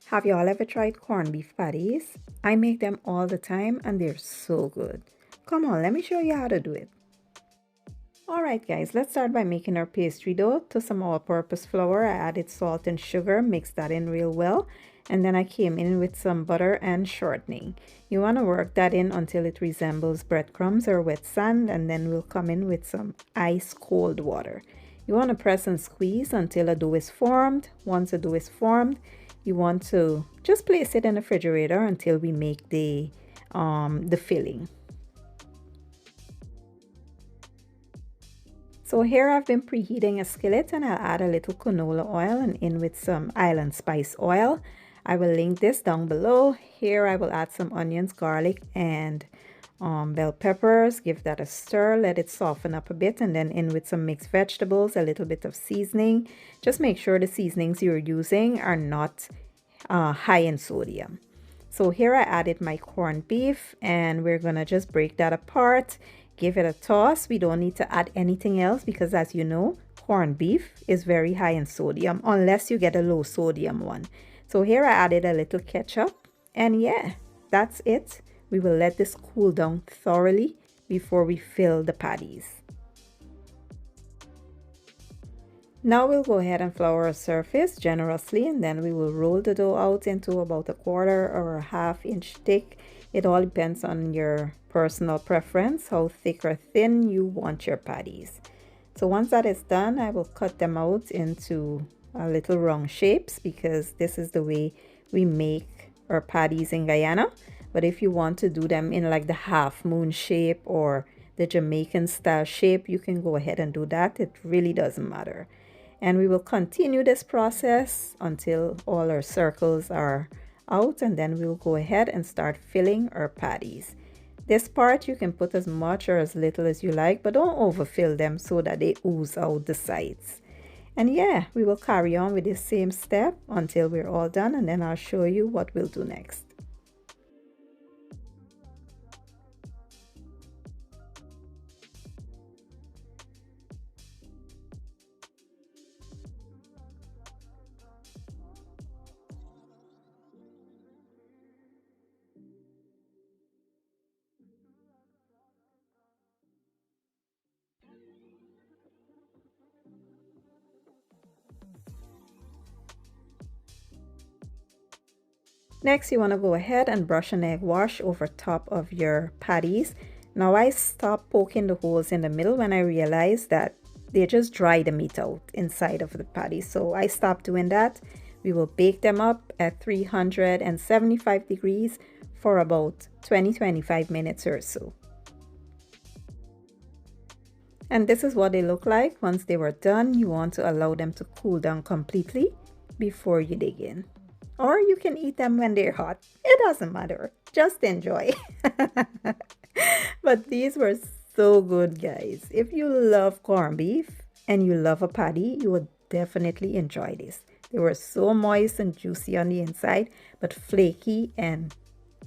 Have you all ever tried corned beef patties? I make them all the time and they're so good. Come on, let me show you how to do it. Alright guys, let's start by making our pastry dough. To some all-purpose flour, I added salt and sugar, mixed that in real well, and then I came in with some butter and shortening. You want to work that in until it resembles breadcrumbs or wet sand, and then we'll come in with some ice cold water. You want to press and squeeze until a dough is formed. Once the dough is formed, you want to just place it in the refrigerator until we make the filling. So here I've been preheating a skillet, and I'll add a little canola oil and in with some island spice oil. I will link this down below. Here I will add some onions, garlic, and bell peppers. Give that a stir, let it soften up a bit, and then in with some mixed vegetables, a little bit of seasoning. Just make sure the seasonings you're using are not high in sodium. So here I added my corned beef, and we're gonna just break that apart. Give it a toss. We don't need to add anything else because, as you know, corned beef is very high in sodium unless you get a low sodium one. So here I added a little ketchup, and yeah, that's it. We will let this cool down thoroughly before we fill the patties. Now we'll go ahead and flour our surface generously, and then we will roll the dough out into about a 1/4 or a 1/2 inch thick. It all depends on your personal preference, how thick or thin you want your patties. So once that is done, I will cut them out into little round shapes because this is the way we make our patties in Guyana. But if you want to do them in like the half moon shape or the Jamaican style shape, you can go ahead and do that. It really doesn't matter. And we will continue this process until all our circles are out, and then we'll go ahead and start filling our patties. This part you can put as much or as little as you like, but don't overfill them so that they ooze out the sides. And yeah, we will carry on with this same step until we're all done, and then I'll show you what we'll do next. Next, you want to go ahead and brush an egg wash over top of your patties. Now I stopped poking the holes in the middle when I realized that they just dry the meat out inside of the patty. So I stopped doing that. We will bake them up at 375 degrees for about 20-25 minutes or so. And this is what they look like once they were done. You want to allow them to cool down completely before you dig in. Or you can eat them when they're hot. It doesn't matter. Just enjoy. But these were so good, guys. If you love corned beef and you love a patty, you would definitely enjoy this. They were so moist and juicy on the inside, but flaky and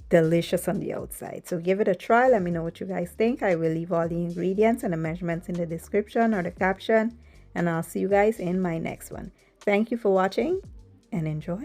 delicious on the outside. So give it a try. Let me know what you guys think. I will leave all the ingredients and the measurements in the description or the caption, and I'll see you guys in my next one. Thank you for watching and enjoy.